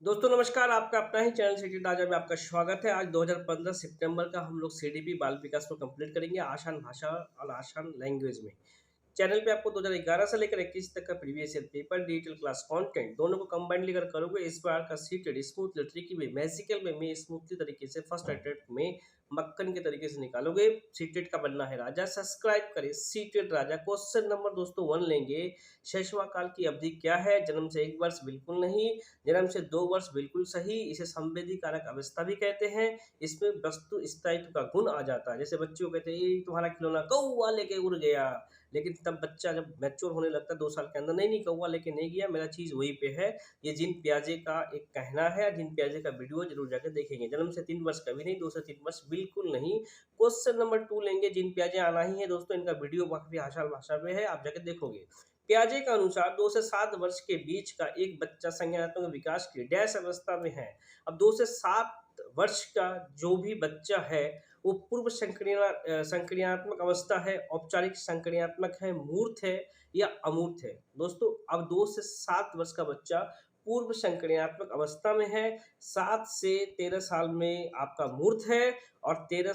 दोस्तों नमस्कार, आपका अपना ही चैनल सिटी ताजा में आपका स्वागत है। आज 2015 सितंबर का हम लोग सीडीपी बाल विकास को कंप्लीट करेंगे आसान भाषा और आसान लैंग्वेज में। चैनल पे आपको 2011 से लेकर 21 तक का previous year paper, digital class content दोनों को कंबाइंड लेकर करोगे। इस बार का सीटेड स्मूथली ट्रिकी में मैजिकल में स्मूथली तरीके से फर्स्ट अटेम्प्ट में मक्खन के तरीके से निकालोगे। सीटेड का बनना है राजा, सब्सक्राइब करें सीटेड राजा। क्वेश्चन नंबर दोस्तों 1 लेंगे। शैशवा काल की अवधि क्या है? जन्म से 1 वर्ष बिल्कुल नहीं, जन्म से 2 वर्ष बिल्कुल सही। इसे संवेदी कारक अवस्था भी कहते हैं। इसमें वस्तु स्थायित्व का गुण आ जाता है। जैसे बच्चों को कहते हैं ये तुम्हारा खिलौना कौवा लेके उड़ गया, लेकिन तब बच्चा जब मैच्योर होने लगता है 2 साल के अंदर, नहीं कौवा लेके नहीं गया, मेरा चीज़ वहीं पे है। ये जिन प्याजे का एक कहना है। जिन प्याजे का वीडियो जरूर जाकर देखेंगे। जन्म से 3 वर्ष कभी नहीं, 2 से 3 वर्ष बिल्कुल नहीं। क्वेश्चन नंबर 2 लेंगे। जिन प्याजे आना ही है दोस्तों, इनका वीडियो काफी आसान भाषा में है, आप जाकर देखोगे। प्याजे के अनुसार 2 से 7 वर्ष के बीच का एक बच्चा संज्ञानात्मक विकास की डैश अवस्था में है। अब 2 से 7 वर्ष का जो भी बच्चा है वो पूर्व संक्रियात्मक अवस्था है, औपचारिक संक्रियात्मक है, मूर्त है या अमूर्त है। दोस्तों अब 2 से 7 वर्ष का बच्चा पूर्व संक्रियात्मक अवस्था में है। 7 से 13 साल में आपका मूर्त है और 11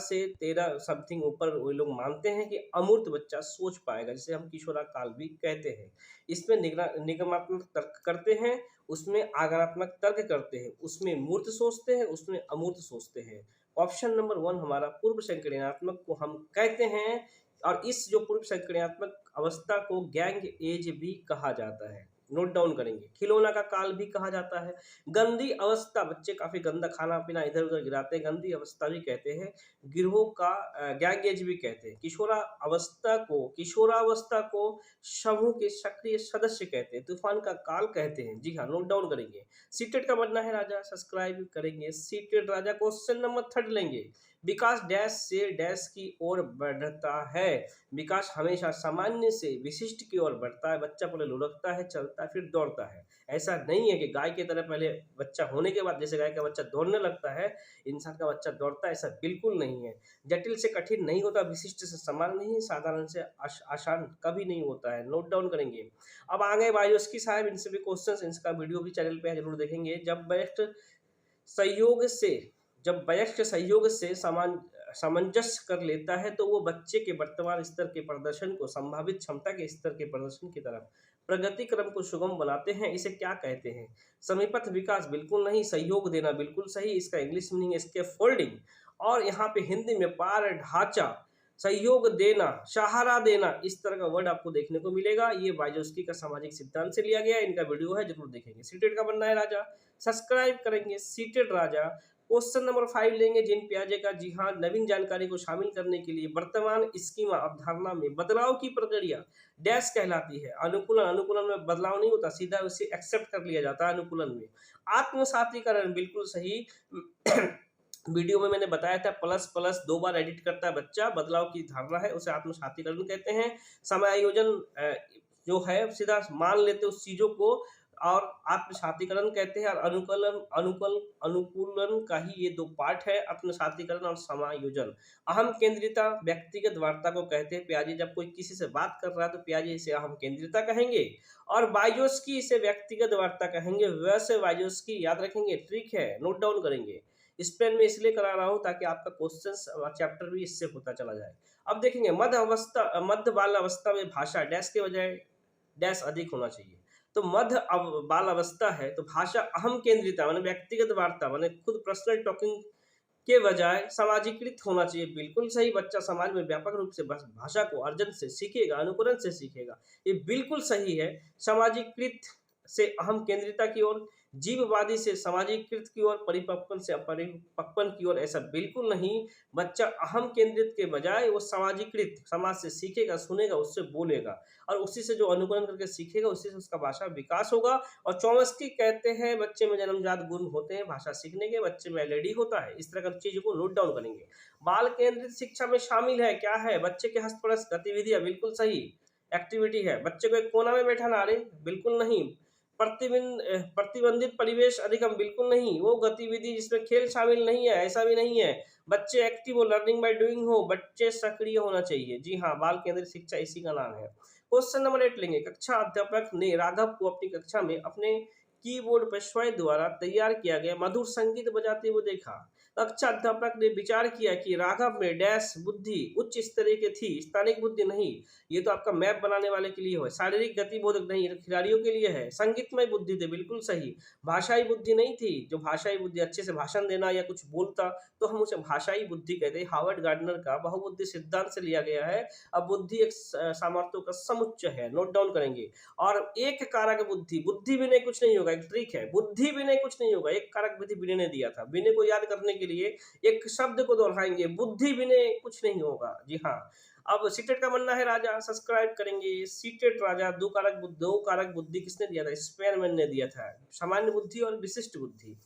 से 13 समथिंग ऊपर वो लोग मानते हैं कि अमूर्त बच्चा सोच पाएगा, जिसे हम किशोरा काल भी कहते हैं। इसमें निगमात्मक तर्क करते हैं, उसमें आगरात्मक तर्क करते हैं, उसमें मूर्त सोचते हैं, उसमें अमूर्त सोचते हैं। ऑप्शन नंबर 1 हमारा पूर्व संक्रियात्मक को हम कहते हैं। और इस जो पूर्व संक्रियात्मक अवस्था को गैंग एज भी कहा जाता है। नोट डाउन करेंगे। खिलौना का काल भी कहा जाता है। गंदी अवस्था, बच्चे काफी गंदा खाना पीना इधर उधर गिराते हैं, गंदी अवस्था भी कहते हैं। गिरोह का गैंग एज भी कहते हैं। किशोरावस्था को समूह के सक्रिय सदस्य कहते हैं। तूफान का काल कहते हैं। जी हाँ, नोट डाउन करेंगे। सीटेड का बनना है राजा, सब्सक्राइब करेंगे सीटेड राजा। क्वेश्चन नंबर 3 लेंगे। विकास डैश से डैश की ओर बढ़ता है। विकास हमेशा सामान्य से विशिष्ट की ओर बढ़ता है। बच्चा पहले लुढ़कता है, चलता है, फिर दौड़ता है। ऐसा नहीं है कि गाय की तरह पहले बच्चा होने के बाद जैसे गाय का बच्चा दौड़ने लगता है, इंसान का बच्चा दौड़ता है, ऐसा बिल्कुल नहीं है। जटिल से कठिन नहीं होता, विशिष्ट से सामान्य नहीं, साधारण से आसान कभी नहीं होता है। नोट डाउन करेंगे। अब आ गए बायोस्की साहब, इनसे भी क्वेश्चन, इनका वीडियो भी चैनल पे है, जरूर देखेंगे। सहयोग से जब वयस्क सहयोग से सामंजस्य कर लेता है तो वो बच्चे के वर्तमान स्तर के प्रदर्शन को संभावित क्षमता के स्तर के प्रदर्शन की तरफ प्रगति क्रम को सुगम बनाते हैं। इसे क्या कहते हैं? समीपथ विकास बिल्कुल नहीं, सहयोग देना बिल्कुल सही। इसका इंग्लिश मीनिंग है स्कैफोल्डिंग। और यहाँ पे हिंदी में पार ढांचा, सहयोग देना, सहारा देना, इस तरह का वर्ड आपको देखने को मिलेगा। ये वाइजोस्की का सामाजिक सिद्धांत से लिया गया है। इनका वीडियो है, जरूर देखेंगे। सीटेड का बनना है राजा, सब्सक्राइब करेंगे सीटेड राजा। क्वेश्चन नंबर 5 लेंगे। जिन प्याजे का, जी हाँ, नवीन जानकारी को शामिल करने के लिए वर्तमान स्कीमा अवधारणा में बदलाव की प्रक्रिया डैश कहलाती है। अनुकूलन, अनुकूलन में बदलाव नहीं होता, सीधा उसे एक्सेप्ट कर लिया जाता है अनुकूलन में। आत्मसातीकरण बिल्कुल सही। वीडियो में मैंने बताया था, प्लस प्लस 2 बार एडिट करता है बच्चा, बदलाव की धारणा है, उसे आत्मसातीकरण कहते हैं। समायोजन जो है सीधा मान लेते उस चीजों को, और आत्मसातीकरण कहते हैं। और अनुकूलन का ही ये 2 पार्ट है, आत्मसातीकरण और समायोजन। अहम केंद्रिता व्यक्तिगत वार्ता को कहते हैं। प्याजे जब कोई किसी से बात कर रहा है तो प्याजे इसे अहम केंद्रिता कहेंगे, और वाइजोस्की इसे व्यक्तिगत वार्ता कहेंगे। वैसे वाइजोस्की याद रखेंगे, ट्रिक है, नोट डाउन करेंगे। इस पेन में इसलिए करा रहा हूं ताकि आपका क्वेश्चन चैप्टर भी इससे होता चला जाए। अब देखेंगे मध्य बाल अवस्था में भाषा डैश के बजाय डैश अधिक होना चाहिए। तो बाल अवस्था है तो भाषा अहम केंद्रिता माने व्यक्तिगत वार्ता माने खुद पर्सनल टॉकिंग के बजाय सामाजिकृत होना चाहिए। बिल्कुल सही। बच्चा समाज में व्यापक रूप से भाषा को अर्जन से सीखेगा, अनुकरण से सीखेगा, ये बिल्कुल सही है। सामाजिकृत से अहम केंद्रिता की ओर, जीववादी से सामाजिकृत की ओर, परिपक्वन से अपरिपक्वन की ओर, ऐसा बिल्कुल नहीं। बच्चा अहम केंद्रित के बजाय वो सामाजिकृत, समाज से सीखेगा, सुनेगा, उससे बोलेगा, और उसी से जो अनुकरण करके सीखेगा उसी से उसका भाषा विकास होगा। और चॉम्स्की कहते हैं बच्चे में जन्मजात गुण होते हैं भाषा सीखने के, बच्चे में एलईडी होता है। इस तरह की चीजों को नोट डाउन करेंगे। बाल केंद्रित शिक्षा में शामिल है, क्या है? बच्चे के हस्तप्रस्त गतिविधियां, बिल्कुल सही एक्टिविटी है। बच्चे को एक कोना में बैठाना, अरे बिल्कुल नहीं। प्रतिबंधित परिवेश अधिगम, बिल्कुल नहीं। वो गतिविधि जिसमें खेल शामिल नहीं है, ऐसा भी नहीं है। बच्चे एक्टिव हो, लर्निंग बाय डूइंग हो, बच्चे सक्रिय होना चाहिए। जी हाँ, बाल केंद्रित शिक्षा इसी का नाम है। क्वेश्चन नंबर 8 लेंगे। कक्षा अध्यापक ने राघव को अपनी कक्षा में अपने कीबोर्ड पर स्वयं द्वारा तैयार किया गया मधुर संगीत बजाते हुए देखा। कक्षा अध्यापक ने विचार किया कि राघव में डैश बुद्धि उच्च स्तरीय की थी, स्थानिक बुद्धि नहीं। ये तो आपका मैप बनाने वाले के लिए हो, शारीरिक गतिबोधक नहीं, ये तो खिलाड़ियों के लिए है। संगीतमय बुद्धि थी, बिल्कुल सही। भाषाई बुद्धि नहीं थी, जो भाषाई बुद्धि अच्छे से भाषण देना या कुछ बोलता तो हम उसे भाषाई बुद्धि कहते हैं। हार्वर्ड गार्डनर का बहुबुद्धि सिद्धांत से लिया गया है। अब बुद्धि एक सामर्थ्यों का समुच्चय है, नोट डाउन करेंगे। और एक कारक बुद्धि, बुद्धि विनय कुछ नहीं होगा, एक ट्रिक है, बुद्धि विनय कुछ नहीं होगा। एक कारक विधि विनय ने दिया था, विनय को याद करने के लिए एक शब्द को दोहराएंगे, बुद्धि विनय कुछ नहीं होगा। जी हाँ। अब सीटेट का बनना है राजा, सब्सक्राइब करेंगे। सीटेट राजा दो कारक बुद्धि किसने दिया था? स्पेयरमैन ने दिया था। सामान्य बुद्धि और विशिष्ट बुद्धि।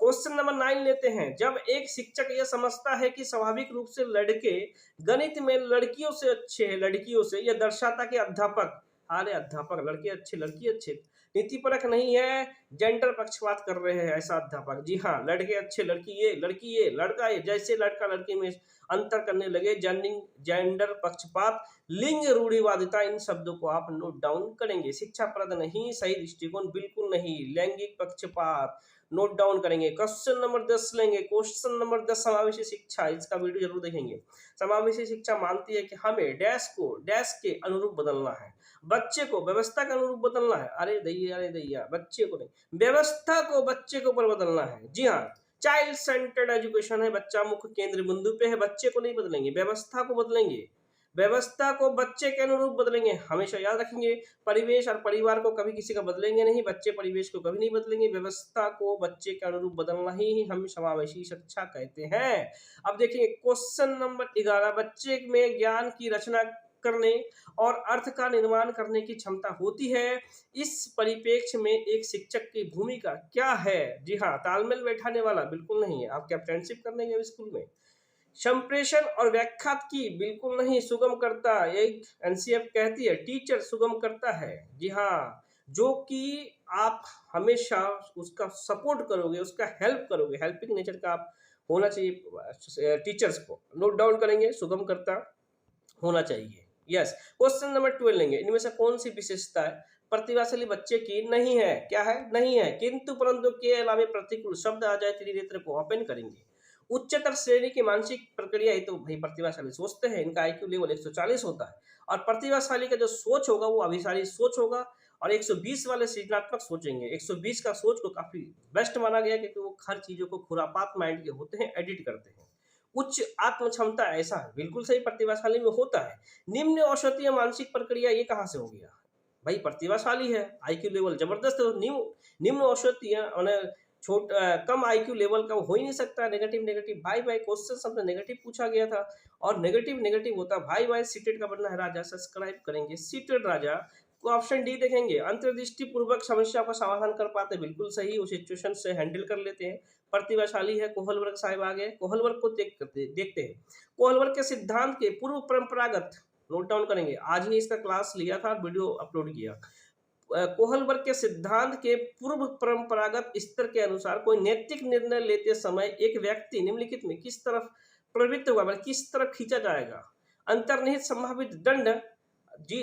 क्वेश्चन नंबर 9 लेते हैं। जब एक शिक्षक यह समझता है कि स्वाभाविक रूप से लड़के गणित में लड़कियों से अच्छे हैं, लड़कियों से, यह दर्शाता कि अध्यापक, अरे अध्यापक लड़के अच्छे लड़की अच्छे, नीति परक नहीं है, जेंडर पक्षपात कर रहे हैं ऐसा अध्यापक। जी हाँ, लड़के अच्छे लड़की ये लड़का ये, जैसे लड़का लड़की में अंतर करने लगे, जेंडर पक्षपात, लिंग रूढ़िवादिता, इन शब्दों को आप नोट डाउन करेंगे। शिक्षाप्रद नहीं, सही दृष्टिकोण बिल्कुल नहीं, लैंगिक पक्षपात नोट डाउन करेंगे। क्वेश्चन नंबर 10 लेंगे। क्वेश्चन नंबर 10 समावेशी शिक्षा, इसका वीडियो जरूर देखेंगे। समावेशी शिक्षा मानती है कि हमें डैश को डैश के अनुरूप बदलना है, बच्चे को व्यवस्था के अनुरूप बदलना है। अरे दैया, बच्चे को नहीं, व्यवस्था को बच्चे के ऊपर बदलना है। जी हाँ, चाइल्ड सेंटर्ड एजुकेशन है, बच्चा मुख्य केंद्र बिंदु पे है, बच्चे को नहीं बदलेंगे, व्यवस्था को बदलेंगे, व्यवस्था को बच्चे के अनुरूप बदलेंगे। हमेशा याद रखेंगे, परिवेश और परिवार को कभी किसी का बदलेंगे नहीं, बच्चे परिवेश को कभी नहीं बदलेंगे, व्यवस्था को बच्चे के अनुरूप बदलना ही हम समावेशी शिक्षा कहते हैं। अब देखिए क्वेश्चन नंबर 11। बच्चे में ज्ञान की रचना करने और अर्थ का निर्माण करने की क्षमता होती है। इस परिप्रेक्ष्य में एक शिक्षक की भूमिका क्या है? जी हाँ, तालमेल बैठाने वाला बिल्कुल नहीं है, आप क्या फ्रेंडशिप करने गए स्कूल में? संप्रेषण और व्याख्या की बिल्कुल नहीं, सुगम करता, एक एनसीएफ कहती है टीचर सुगम करता है। जी हाँ, जो कि आप हमेशा उसका सपोर्ट करोगे, उसका हेल्प करोगे, हेल्पिंग नेचर का आप होना चाहिए टीचर्स को। नोट डाउन करेंगे, सुगम करता होना चाहिए। यस। क्वेश्चन नंबर 12 लेंगे। इनमें से कौन सी विशेषता है प्रतिभाशाली बच्चे की नहीं है? क्या है? नहीं है। किंतु परंतु के अलावे प्रतिकूल शब्द आ जाए त्रिनेत्र को ओपन करेंगे। उच्चतर श्रेणी की मानसिक प्रक्रिया, ये तो भाई प्रतिभाशाली सोचते हैं, इनका आईक्यू लेवल 140 होता है। और प्रतिभाशाली का जो सोच होगा वो अभिशाली सोच होगा। और 120 वाले सृजनात्मक सोचेंगे। 120 का सोच को काफी बेस्ट माना गया क्योंकि वो हर चीजों को खुरापात माइंड के होते हैं, एडिट करते हैं। उच्च आत्म क्षमता, ऐसा है बिल्कुल सही, प्रतिभाशाली में होता है। निम्न औषधीय मानसिक प्रक्रिया, ये कहाँ से हो गया? भाई प्रतिभाशाली है, आईक्यू लेवल जबरदस्त है, तो निम्न निम्न औषधीय कम आईक्यू लेवल का हो ही नहीं सकता। नेगेटिव नेगेटिव भाई भाई, क्वेश्चन सबसे नेगेटिव पूछा गया था और नेगेटिव नेगेटिव होता भाई भाई। सीटेड का बनना है राजा, सब्सक्राइब करेंगे। सीटेड राजा को ऑप्शन डी देखेंगे। अंतर्दृष्टि पूर्वक समस्या का समाधान कर पाते, बिल्कुल सही, उस सिचुएशन से हैंडल कर लेते हैं, प्रतिभाशाली है। कोहलवर्ग साहब आ गए, कोहलवर्ग को देखते हैं। कोहलवर्ग के सिद्धांत के पूर्व परंपरागत, नोट डाउन करेंगे, आज ही इसका क्लास लिया था, वीडियो अपलोड किया। कोहलवर्ग के सिद्धांत के पूर्व परंपरागत स्तर के अनुसार कोई नैतिक निर्णय लेते समय एक व्यक्ति निम्नलिखित में किस तरफ प्रवृत्त होगा, मतलब किस तरफ खींचा जाएगा? अंतर्निहित संभावित दंड, जी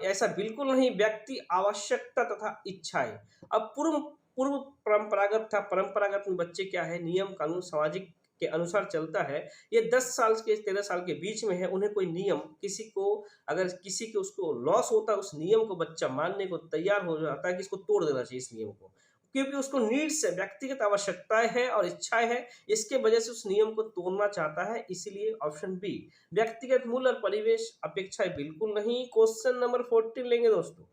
ऐसा बिल्कुल नहीं, व्यक्ति आवश्यकता तथा इच्छाएं। अब पूर्व पूर्व परंपरागत था, परंपरागत में बच्चे क्या है, नियम कानून सामाजिक के अनुसार चलता है। ये 10 साल के 13 साल के बीच में है, उन्हें कोई नियम, किसी को अगर किसी के उसको लॉस होता है, उस नियम को बच्चा मानने को तैयार हो जाता है कि इसको तोड़ देना चाहिए इस नियम को, क्योंकि उसको नीड्स है, व्यक्तिगत आवश्यकताएं है और इच्छाएं है, इसके वजह से उस नियम को तोड़ना चाहता है। इसीलिए ऑप्शन बी, व्यक्तिगत मूल्य और परिवेश अपेक्षाएं बिल्कुल नहीं। क्वेश्चन नंबर 14 लेंगे दोस्तों।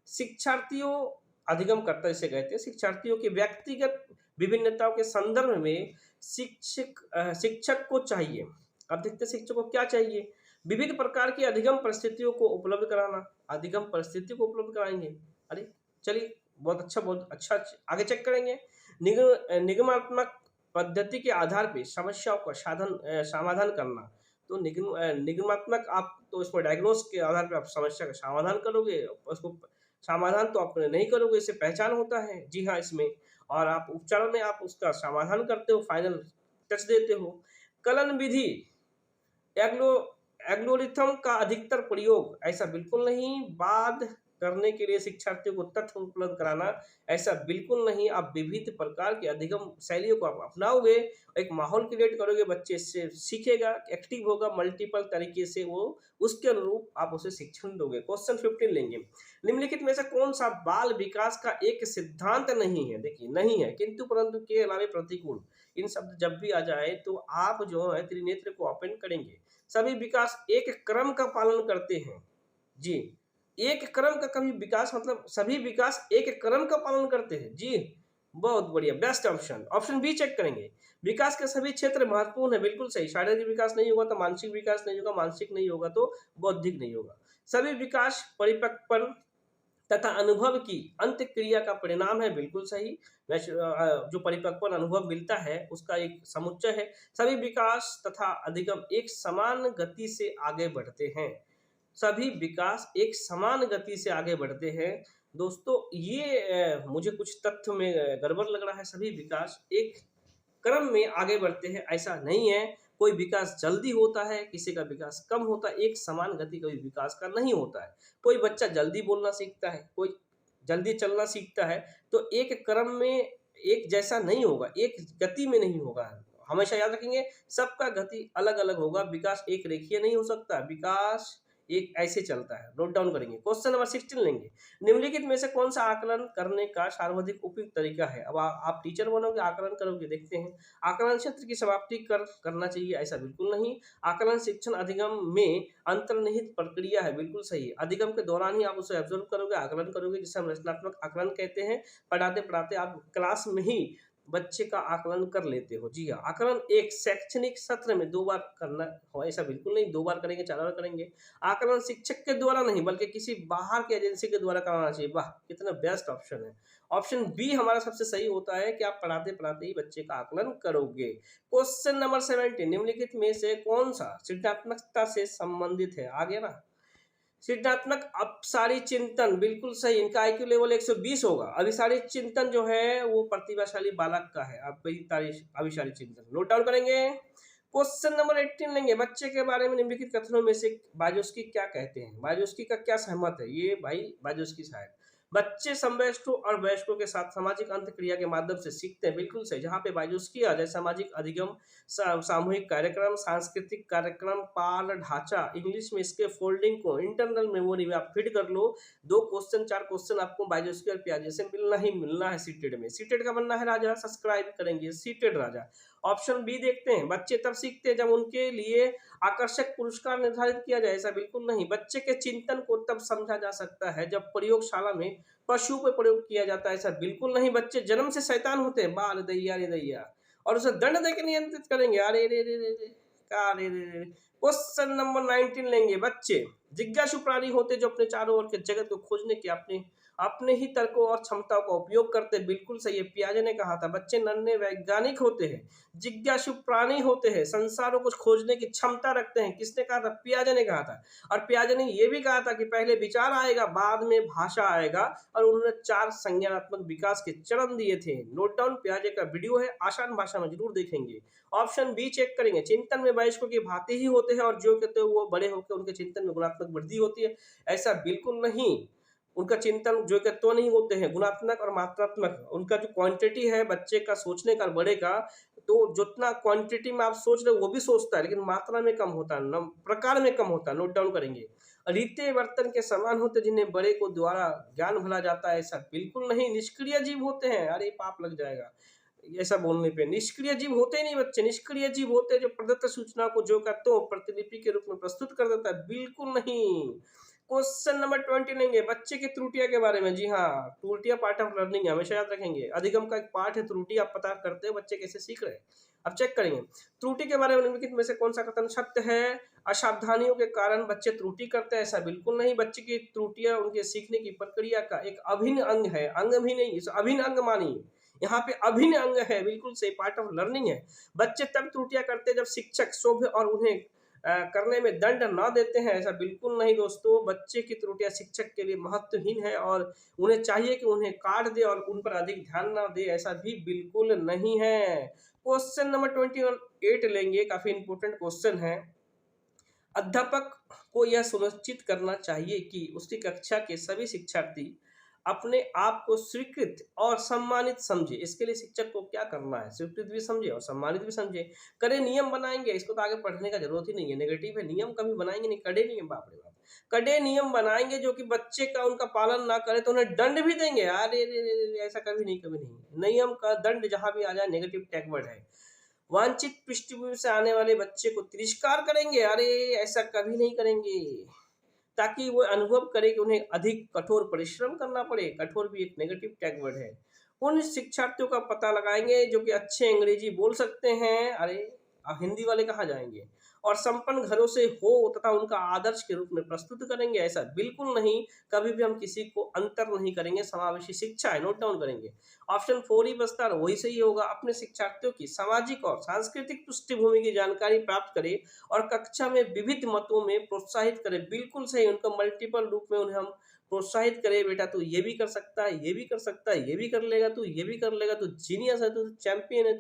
शिक्षार्थियों अधिगम करता इसे कहते हैं। शिक्षार्थियों की व्यक्तिगत विभिन्नताओं के संदर्भ में शिक्षक को चाहिए। अब देखते हैं शिक्षक को क्या चाहिए। विविध प्रकार की अधिगम परिस्थितियों को उपलब्ध कराना, अधिगम परिस्थितियों को उपलब्ध कराएंगे। अरे चलिए, बहुत अच्छा, आगे चेक करेंगे। निगमात्मक पद्धति के आधार पे समस्याओं का समाधान करना। तो निगमात्मक, आप तो इसमें डायग्नोस के आधार पे आप समस्या का समाधान करोगे, उसको समाधान तो आप नहीं करोगे, इससे पहचान होता है। जी हाँ, इसमें और आप उपचार में आप उसका समाधान करते हो, फाइनल टच देते हो। कलन विधि, एग्लो एग्लोरिथम का अधिकतर प्रयोग, ऐसा बिल्कुल नहीं। बाद करने के लिए शिक्षार्थियों को तथ्य उपलब्ध कराना, ऐसा बिल्कुल नहीं। आप विविध प्रकार के अधिगम शैलियों को आप अपनाओगे, एक माहौल क्रिएट करोगे, बच्चे इससे सीखेगा, एक्टिव होगा, मल्टीपल तरीके से वो उसके अनुरूप आप उसे शिक्षण दोगे। क्वेश्चन 15 लेंगे, निम्नलिखित में से कौन सा बाल विकास का एक सिद्धांत नहीं है? देखिए नहीं है, किंतु परंतु के अलावे प्रतिकूल, इन शब्द जब भी आ जाए तो आप जो है त्रिनेत्र को ओपन करेंगे। सभी विकास एक क्रम का पालन करते हैं। जी, एक क्रम का कभी विकास मतलब सभी विकास एक क्रम का पालन करते हैं। जी, बहुत बढ़िया, best option. Option B check करेंगे, विकास के सभी क्षेत्र महत्वपूर्ण है, बिल्कुल सही। शारीरिक विकास नहीं होगा तो मानसिक विकास नहीं होगा, मानसिक नहीं होगा तो बौद्धिक नहीं होगा। सभी विकास परिपक्वपन तथा अनुभव की अंत क्रिया का परिणाम है, बिल्कुल सही। जो परिपक्व अनुभव मिलता है उसका एक समुच्चय है। सभी विकास तथा अधिगम एक समान गति से आगे बढ़ते हैं। सभी विकास एक समान गति से आगे बढ़ते हैं। दोस्तों ये मुझे कुछ तथ्य में गड़बड़ लग रहा है। सभी विकास एक क्रम में आगे बढ़ते हैं, ऐसा नहीं है। कोई विकास जल्दी होता है, किसी का विकास कम होता है, एक समान गति कभी विकास का नहीं होता है। कोई बच्चा जल्दी बोलना सीखता है, कोई जल्दी चलना सीखता है, तो एक क्रम में एक जैसा नहीं होगा, एक गति में नहीं होगा। हमेशा याद रखेंगे, सबका गति अलग अलग होगा, विकास एक रेखीय नहीं हो सकता, विकास एक ऐसे चलता है। नोट डाउन करेंगे। क्वेश्चन नंबर 16 लेंगे, निम्नलिखित में से कौन सा आकलन करने का सर्वाधिक उपयुक्त तरीका है? अब आप टीचर बनोगे, आकलन करोगे, देखते हैं। आकलन क्षेत्र की समाप्ति करना चाहिए, ऐसा बिल्कुल नहीं। आकलन शिक्षण अधिगम में अंतर्निहित प्रक्रिया है, बिल्कुल सही है। अधिगम के दौरान ही आप उसे ऑब्जर्व करोगे, आकलन करोगे, जिसे हम रचनात्मक आकलन कहते हैं। पढ़ाते पढ़ाते आप क्लास में ही बच्चे का आकलन कर लेते हो। जी हाँ, आकलन एक शैक्षणिक सत्र में 2 बार करना हो, ऐसा बिल्कुल नहीं। 2 बार करेंगे, 4 बार करेंगे। आकलन शिक्षक के द्वारा नहीं बल्कि किसी बाहर की एजेंसी के द्वारा कराना चाहिए। वाह, कितना बेस्ट ऑप्शन है। ऑप्शन बी हमारा सबसे सही होता है कि आप पढ़ाते पढ़ाते ही बच्चे का आकलन करोगे। क्वेश्चन नंबर 17, निम्नलिखित में से कौन सा सृजनात्मकता से संबंधित है? आ गया ना, सृजनात्मक अपसारी चिंतन, बिल्कुल सही। इनका आईक्यू लेवल 120 होगा। अभिसारी चिंतन जो है वो प्रतिभाशाली बालक का है। अभिसारी चिंतन नोट डाउन करेंगे। क्वेश्चन नंबर 18 लेंगे, बच्चे के बारे में निम्नलिखित कथनों में से बाजोस्की क्या कहते हैं? बाजोस्की का क्या सहमत है? ये भाई बाजोस्की शायद, बच्चे समवयस्कों और वयस्कों के साथ सामाजिक अंतःक्रिया के माध्यम से सीखते हैं, बिल्कुल सही। जहाँ पे बाजोस्की आ जाए, सामाजिक अधिगम, सामूहिक कार्यक्रम, सांस्कृतिक कार्यक्रम, पाल ढांचा, इंग्लिश में इसके फोल्डिंग को इंटरनल मेमोरी में आप फिट कर लो। 2 क्वेश्चन 4 क्वेश्चन आपको बायोलॉजी और पियाजे से मिलना ही मिलना है। सीटेड में, सीटेड का बनना है राजा, सब्सक्राइब करेंगे सीटेड राजा। ऑप्शन बी देखते हैं, बच्चे तब सीखते हैं जब उनके लिए आकर्षक पुरस्कार निर्धारित किया जाए, ऐसा बिल्कुल नहीं। बच्चे के चिंतन को तब समझा जा सकता है जब प्रयोगशाला में पशु पे प्रयोग किया जाता है, ऐसा बिल्कुल नहीं। बच्चे जन्म से शैतान होते हैं, बाल दैया रे दैया, और उसे दंड देकर नियंत्रित करेंगे। अरे रे रे रे रे का रे रे रे। क्वेश्चन नंबर 19 लेंगे, बच्चे जिज्ञासु प्राणी होते जो अपने चारों ओर के जगत को खोजने के अपने ही तर्कों और क्षमताओं का उपयोग करते, बिल्कुल सही है। पियाजे ने कहा था बच्चे नन्हे वैज्ञानिक होते हैं, जिज्ञासु प्राणी होते हैं, संसारों को खोजने की क्षमता रखते हैं। किसने कहा था? पियाजे ने कहा था। और पियाजे ने यह भी कहा था कि पहले विचार आएगा, बाद में भाषा आएगा, और उन्होंने 4 संज्ञानात्मक विकास के चरण दिए थे। नोट डाउन, पियाजे का वीडियो है, आसान भाषा में जरूर देखेंगे। ऑप्शन बी चेक करेंगे, चिंतन में वयस्कों की भांति ही होते हैं और जो कहते हैं वो बड़े होकर उनके चिंतन में गुणात्मक वृद्धि होती है, ऐसा बिल्कुल नहीं। उनका चिंतन जो कहते तो नहीं होते हैं, गुणात्मक और मात्रात्मक। उनका जो क्वांटिटी है बच्चे का सोचने का, बड़े का, तो जितना क्वांटिटी में आप सोच रहे हो वो भी सोचता है, लेकिन मात्रा में कम होता है, प्रकार में कम होता है। नोट डाउन करेंगे। रीते वर्तन के समान होते जिन्हें बड़े को द्वारा ज्ञान भला जाता है, ऐसा बिल्कुल नहीं। निष्क्रिय जीव होते हैं, अरे पाप लग जाएगा ऐसा बोलने पे। निष्क्रिय जीव होते ही नहीं बच्चे, निष्क्रिय जीव होते जो प्रदत्त सूचना को जो कहते हो प्रतिलिपि के रूप में प्रस्तुत कर देता है, बिल्कुल नहीं। क्वेश्चन नंबर 20 लेंगे, बच्चे की त्रुटियां के बारे में। जी हाँ, त्रुटियां पार्ट ऑफ लर्निंग है, हमेशा याद रखेंगे। अधिगम का एक पार्ट है त्रुटि, आप पता करते हो बच्चे कैसे सीख रहे हैं। अब चेक करेंगे, त्रुटि के बारे में निम्नलिखित में से कौन सा कथन सत्य है? असावधानियों के कारण बच्चे त्रुटि करते हैं, ऐसा बिल्कुल नहीं। बच्चे की त्रुटियां उनके सीखने की प्रक्रिया का एक अभिन्न अंग है, अंग भी नहीं, इस अभिन्न अंग मानिए। यहाँ पे अभिन्न अंग है, बिल्कुल सही, पार्ट ऑफ लर्निंग है। बच्चे तब त्रुटियां करते हैं जब शिक्षक शोभ्य और उन्हें करने में दंड ना देते हैं, ऐसा बिल्कुल नहीं दोस्तों। बच्चे की त्रुटियां शिक्षक के लिए महत्वहीन है और उन्हें चाहिए कि उन्हें काट दे और उन पर अधिक ध्यान ना दे, ऐसा भी बिल्कुल नहीं है। क्वेश्चन नंबर 28 लेंगे, काफी इंपोर्टेंट क्वेश्चन है। अध्यापक को यह सुनिश्चित करना चाहिए कि उसकी कक्षा के सभी शिक्षार्थी अपने आप को स्वीकृत और सम्मानित समझे। इसके लिए शिक्षक को क्या करना है? स्वीकृत भी समझे और सम्मानित भी समझे। कड़े नियम बनाएंगे, इसको तो आगे पढ़ने का जरूरत ही नहीं है, नेगेटिव है। नियम कभी बनाएंगे नहीं, कड़े नियम, बाप रे बाप। कड़े नियम बनाएंगे जो कि बच्चे का उनका पालन ना करे तो उन्हें दंड भी देंगे। अरे रे रे रे, ऐसा कभी नहीं, कभी नहीं। नियम का दंड जहां भी आ जाए नेगेटिव टैग वर्ड है। वांछित पृष्ठभूमि से आने वाले बच्चे को तिरस्कार करेंगे। अरे ऐसा कभी नहीं करेंगे, ताकि वो अनुभव करे कि उन्हें अधिक कठोर परिश्रम करना पड़े। कठोर भी एक नेगेटिव टैग वर्ड है। उन शिक्षार्थियों का पता लगाएंगे जो कि अच्छे अंग्रेजी बोल सकते हैं, अरे अब हिंदी वाले कहाँ जाएंगे, और संपन्न घरों से हो तथा उनका आदर्श के रूप में प्रस्तुत करेंगे। ऐसा बिल्कुल नहीं, कभी भी हम किसी को अंतर नहीं करेंगे। समावेशी शिक्षा है, नोट डाउन करेंगे। ऑप्शन 4 ही बचता है, वही सही होगा। अपने शिक्षार्थियों की सामाजिक और सांस्कृतिक पृष्ठभूमि की जानकारी प्राप्त करें और कक्षा में विविध मतों में प्रोत्साहित करें। बिल्कुल सही, उनको मल्टीपल रूप में उन्हें हम प्रोत्साहित करें। बेटा तू ये भी कर सकता है, ये भी कर सकता है, ये भी कर लेगा, तू ये भी कर लेगा, तू जीनियस है, तू चैंपियन है,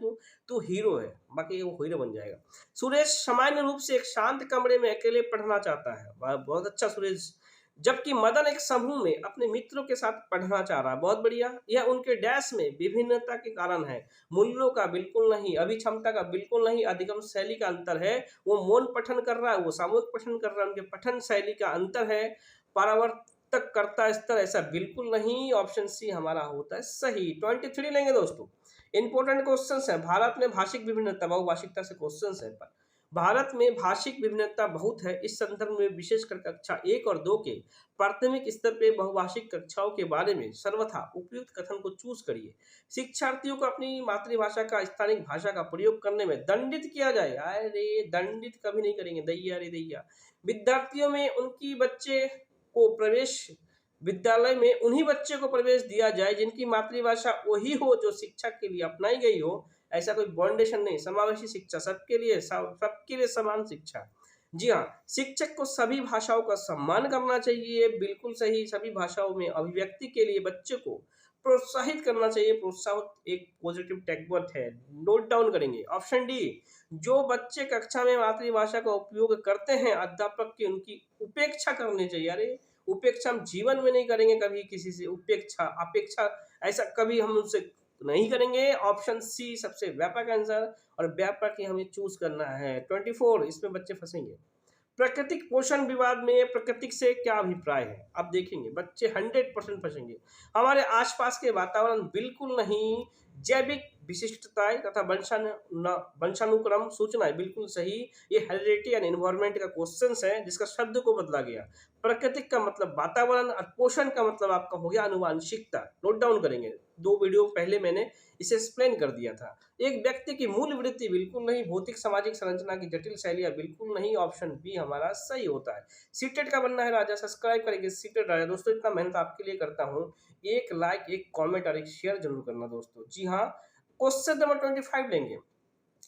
तू हीरो है। बाकी वो हीरो बन जाएगा। सुरेश सामान्य रूप से एक शांत कमरे में अकेले पढ़ना चाहता है। बहुत अच्छा सुरेश। जबकि मदन एक समूह में अपने मित्रों के साथ पढ़ना चाह रहा है। बहुत बढ़िया। यह उनके डैश में विभिन्नता के कारण है। मूल्यों का बिल्कुल नहीं, अभिक्षमता का बिल्कुल नहीं, अधिगम शैली का अंतर है। वो मौन पठन कर रहा है, वो सामूहिक पठन कर रहा है, उनके पठन शैली का अंतर है। परावर्तक करता स्तर, ऐसा बिल्कुल नहीं। ऑप्शन सी हमारा होता है सही। 23 लेंगे दोस्तों। इंपॉर्टेंट क्वेश्चन है। भारत में भाषिक विभिन्नता, बहुभाषिकता से क्वेश्चन है। पर भारत में भाषिक विभिन्नता बहुत है। इस संदर्भ में विशेषकर कक्षा 1 और 2 के प्राथमिक स्तर पर बहुभाषिक कक्षाओं के बारे में सर्वथा उपयुक्त कथन को चूज करिए। शिक्षार्थियों को अपनी मातृभाषा का, स्थानिक भाषा का प्रयोग करने में दंडित किया जाए। अरे दंडित कभी नहीं करेंगे, दैया रे दैया। विद्यार्थियों में उनकी बच्चे को प्रवेश विद्यालय में उन्हीं बच्चे को प्रवेश दिया जाए जिनकी मातृभाषा वही हो जो शिक्षा के लिए अपनाई गई हो। ऐसा कोई बाउंडेशन नहीं। समावेशी शिक्षा, सबके लिए समान शिक्षा। जी हाँ, शिक्षक को सभी भाषाओं का सम्मान करना चाहिए। बिल्कुल सही। सभी भाषाओं में अभिव्यक्ति के लिए बच्चे को प्रोत्साहित करना चाहिए। प्रोत्साहित एक पॉजिटिव टैग वर्ड है, नोट डाउन करेंगे। ऑप्शन डी, जो बच्चे कक्षा में मातृभाषा का उपयोग करते हैं अध्यापक की उनकी उपेक्षा करनी चाहिए। अरे उपेक्षा हम जीवन में नहीं करेंगे कभी किसी से। उपेक्षा, अपेक्षा, ऐसा कभी हम उनसे नहीं करेंगे। ऑप्शन सी सबसे व्यापक आंसर, और व्यापक ही हमें चूज करना है। 24, इसमें बच्चे फंसेंगे। प्राकृतिक पोषण विवाद में प्राकृतिक से क्या अभिप्राय है? अब देखेंगे बच्चे 100% फंसेंगे। हमारे आसपास के वातावरण बिल्कुल नहीं। जैविक विशिष्टताएं तथा वंशानुक्रम सूचनाएं, बिल्कुल सही। ये हेरिडिटी एंड एनवायरनमेंट का क्वेश्चन है जिसका शब्द को बदला गया। प्राकृतिक का मतलब वातावरण और पोषण का मतलब आपका हो गया आनुवांशिकता। नोट डाउन करेंगे। 2 वीडियो पहले मैंने इसे एक्सप्लेन कर दिया था। एक व्यक्ति की मूल वृत्ति, बिल्कुल नहीं। भौतिक सामाजिक संरचना की जटिल शैलियां, बिल्कुल नहीं। ऑप्शन बी हमारा सही होता है। सीटेट का बनना है राजा, सब्सक्राइब करेंगे सीटेट राजा। दोस्तों इतना मेहनत आपके लिए करता हूँ, एक लाइक, एक कमेंट और एक शेयर जरूर करना दोस्तों। जी हाँ, क्वेश्चन नंबर 25 लेंगे।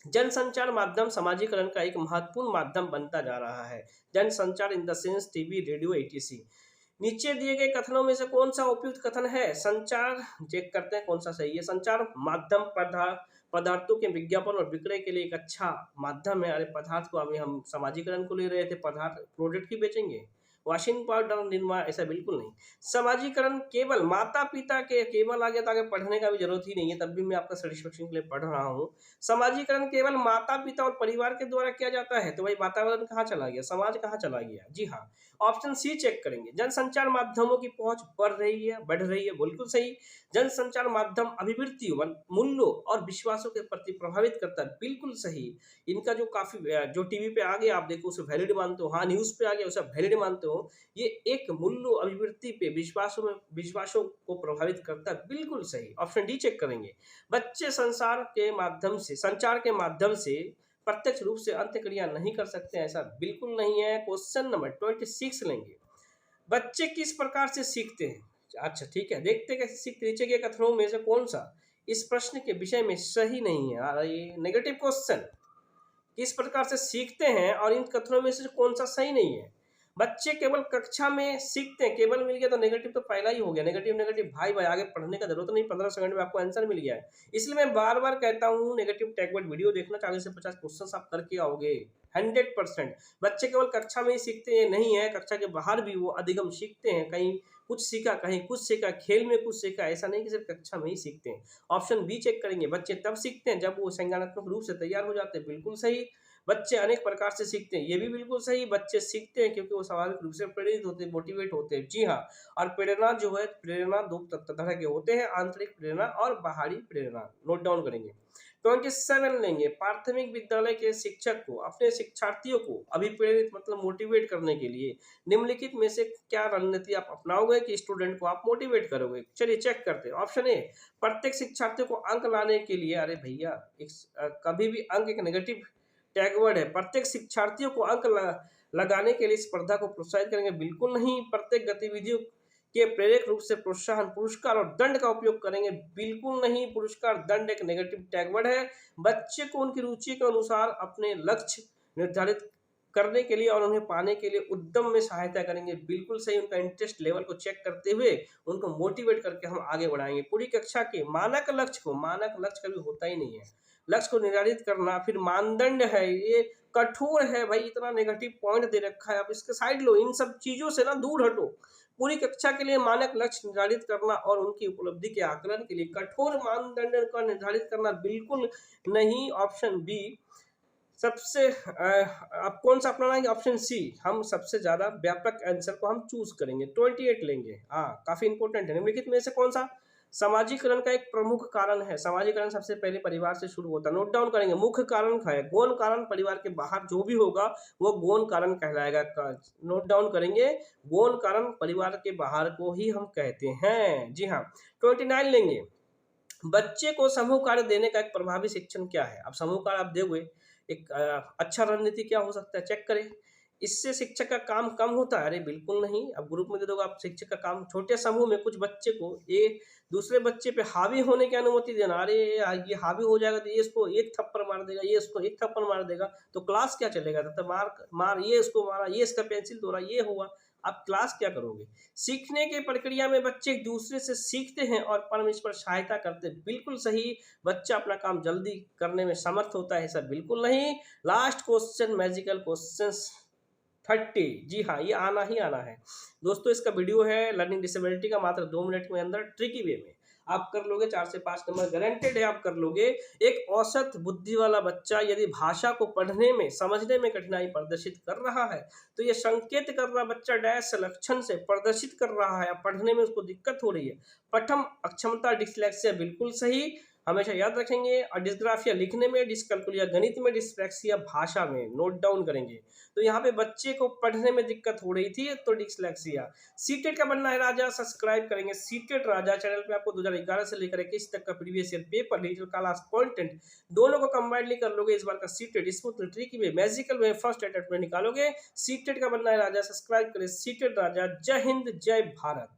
जनसंचार माध्यम समाजीकरण का एक महत्वपूर्ण माध्यम बनता जा रहा है। जनसंचार in the sense TV, radio, ETC. नीचे दिए गए कथनों में से कौन सा उपयुक्त कथन है? संचार, चेक करते हैं कौन सा सही है। संचार माध्यम पदार्थों के विज्ञापन और विक्रय के लिए एक अच्छा माध्यम है। अरे पदार्थ को अभी हम समाजीकरण को ले रहे थे, पदार्थ प्रोडक्ट ही बेचेंगे। वॉशिंग पाउडर निर्माण, ऐसा बिल्कुल नहीं। समाजीकरण केवल माता पिता के, केवल आगे तो आगे पढ़ने का भी जरूरत ही नहीं है, तब भी मैं आपका सेटिस्फेक्शन के लिए पढ़ रहा हूँ। समाजीकरण केवल माता पिता और परिवार के द्वारा किया जाता है, तो भाई वातावरण कहाँ चला गया, समाज कहाँ चला गया? जी हाँ, ऑप्शन सी चेक करेंगे। जनसंचार माध्यमों की पहुंच बढ़ रही है, बिल्कुल सही। जनसंचार माध्यम अभिवृत्ति, मूल्यों और विश्वासों के प्रति प्रभावित करता है, बिल्कुल सही। इनका जो काफी, जो टीवी पे आ गया आप देखो उसे वैलिड मानते हो, हाँ न्यूज पे आ गया उसे वैलिड मानते हो, ये एक मूल्य अभिवृत्ति पे विश्वासों को प्रभावित करता है, बिल्कुल सही। ऑप्शन डी चेक करेंगे। बच्चे संचार के माध्यम से प्रत्यक्ष रूप से अंत्यक्रिया नहीं कर सकते, ऐसा बिल्कुल नहीं है। क्वेश्चन नंबर 26 लेंगे। बच्चे किस प्रकार से सीखते हैं? अच्छा ठीक है, देखते कैसे सीखते। नीचे के कथनों में से कौन सा इस प्रश्न के विषय में सही नहीं है? ये नेगेटिव क्वेश्चन। किस प्रकार से सीखते हैं और इन कथनों में से कौन सा सही नहीं है? बच्चे केवल कक्षा में सीखते हैं, केवल मिल गया तो नेगेटिव तो पहला ही हो गया, नेगेटिव नेगेटिव भाई भाई, आगे पढ़ने का जरूरत नहीं, 15 सेकंड में आपको आंसर मिल गया है। इसलिए मैं बार बार कहता हूँ नेगेटिव टैग वर्ड वीडियो देखना, 40 से 50 क्वेश्चन आप करके आओगे 100%। बच्चे केवल कक्षा में ही सीखते हैं नहीं है, कक्षा के बाहर भी वो अधिगम सीखते हैं, कहीं कुछ सीखा कहीं कुछ सीखा, खेल में कुछ सीखा, ऐसा नहीं कि सिर्फ कक्षा में ही सीखते हैं। ऑप्शन बी चेक करेंगे, बच्चे तब सीखते हैं जब वो संज्ञानात्मक रूप से तैयार हो जाते हैं, बिल्कुल सही। बच्चे अनेक प्रकार से सीखते हैं, ये भी बिल्कुल सही। बच्चे सीखते हैं क्योंकि वो स्वाभाविक रूप से प्रेरित होते हैं, मोटिवेट होते हैं, जी हाँ। और प्रेरणा जो है, प्रेरणा दो तरह के होते हैं, आंतरिक प्रेरणा और बाहरी प्रेरणा। नोट डाउन करेंगे। 27 लेंगे, प्राथमिक विद्यालय के शिक्षक को अपने शिक्षार्थियों को अभिप्रेरित मतलब मोटिवेट करने के लिए निम्नलिखित में से क्या रणनीति आप अपनाओगे कि स्टूडेंट को आप मोटिवेट करोगे? चलिए चेक करते हैं। ऑप्शन ए, प्रत्येक शिक्षार्थी को अंक लाने के लिए, अरे भैया कभी भी अंक एक नेगेटिव टैगवर्ड है, प्रत्येक शिक्षार्थियों को अंक लगाने के लिए स्पर्धा को प्रोत्साहित करेंगे, बिल्कुल नहीं। प्रत्येक गतिविधियों के प्रेरक रूप से प्रोत्साहन, पुरस्कार और दंड का उपयोग करेंगे, बिल्कुल नहीं। पुरस्कार दंड एक नेगेटिव टैगवर्ड है। बच्चे को उनकी रुचि के अनुसार अपने लक्ष्य निर्धारित करने के लिए और उन्हें पाने के लिए उद्यम में सहायता करेंगे, बिल्कुल सही। उनका इंटरेस्ट लेवल को चेक करते हुए उनको मोटिवेट करके हम आगे बढ़ाएंगे। पूरी कक्षा के मानक लक्ष्य कभी होता ही नहीं है, लक्ष्य को निर्धारित करना, फिर मानदंड है, ये कठोर है भाई, इतना नेगेटिव पॉइंट दे रखा है, आप इसके साइड लो, इन सब चीजों से ना दूर हटो। पूरी कक्षा के लिए मानक लक्ष्य निर्धारित करना और उनकी उपलब्धि के आकलन के लिए कठोर मानदंड का निर्धारित करना, बिल्कुल नहीं। ऑप्शन बी सबसे आप कौन सा अपनाना है? ऑप्शन सी, हम सबसे ज्यादा व्यापक आंसर को हम चूज करेंगे। 28 लेंगे, हाँ काफी इंपॉर्टेंट है। निम्नलिखित में से कौन सा समाजीकरण का एक प्रमुख कारण है? समाजीकरण सबसे पहले परिवार से शुरू होता है। नोट डाउन करेंगे। मुख्य कारण है गौण कारण, परिवार के बाहर जो भी होगा वो गौण कारण कहलाएगा। नोट डाउन करेंगे, गौण कारण परिवार के बाहर को ही हम कहते हैं, जी हाँ। 29 लेंगे, बच्चे को समूह कार्य देने का एक प्रभावी शिक्षण क्या है? अब समूह कार्य आप दोगे, एक अच्छा रणनीति क्या हो सकता है, चेक करें। इससे शिक्षक का काम कम होता है? अरे बिल्कुल नहीं। अब ग्रुप में दे दोगे आप शिक्षक का काम, छोटे समूह में कुछ बच्चे को ये दूसरे बच्चे पे हावी होने की अनुमति देना, अरे ये हावी हो जाएगा तो ये इसको एक थप्पड़ मार देगा, ये इसको एक थप्पड़ मार देगा, तो क्लास क्या चलेगा? तो मार ये इसको मारा, ये इसका पेंसिल तोड़ा, ये हुआ, आप क्लास क्या करोगे? सीखने की प्रक्रिया में बच्चे एक दूसरे से सीखते हैं और परस्पर सहायता करते हैं, बिल्कुल सही। बच्चा अपना काम जल्दी करने में समर्थ होता है, सब बिल्कुल नहीं। लास्ट क्वेश्चन, मैजिकल क्वेश्चंस 30, जी हाँ, ये आना ही आना है दोस्तों। इसका वीडियो है लर्निंग डिसेबिलिटी का, मात्र 2 मिनट में अंदर ट्रिकी वे में आप कर लोगे, 4 से 5 नंबर गारंटेड है आप कर लोगे। एक औसत बुद्धि वाला बच्चा यदि भाषा को पढ़ने में समझने में कठिनाई प्रदर्शित कर रहा है तो ये संकेत कर रहा बच्चा डैश लक्षण से प्रदर्शित कर रहा है, पढ़ने में उसको दिक्कत हो रही है। पठम अक्षमता, डिस्लेक्सिया, बिल्कुल सही, हमेशा याद रखेंगे। और डिस्ग्राफिया लिखने में, डिस्कैल्कुलिया गणित में, डिस्लेक्सिया भाषा में, नोट डाउन करेंगे। तो यहाँ पे बच्चे को पढ़ने में दिक्कत हो रही थी तो डिस्लेक्सिया। सीटेट का बनना है राजा, सब्सक्राइब करेंगे सीटेट राजा चैनल पे। आपको 2011 से लेकर 21 तक का previous year paper, digital class content दोनों को कंबाइनली कर लोगे। इस बार का सीटेट स्मूथ ट्रिकी में, मैजिकल में फर्स्ट अटेम्प्ट में निकालोगे। सीटेट का बनना है राजा, सब्सक्राइब करें सीटेट राजा। जय हिंद, जय भारत।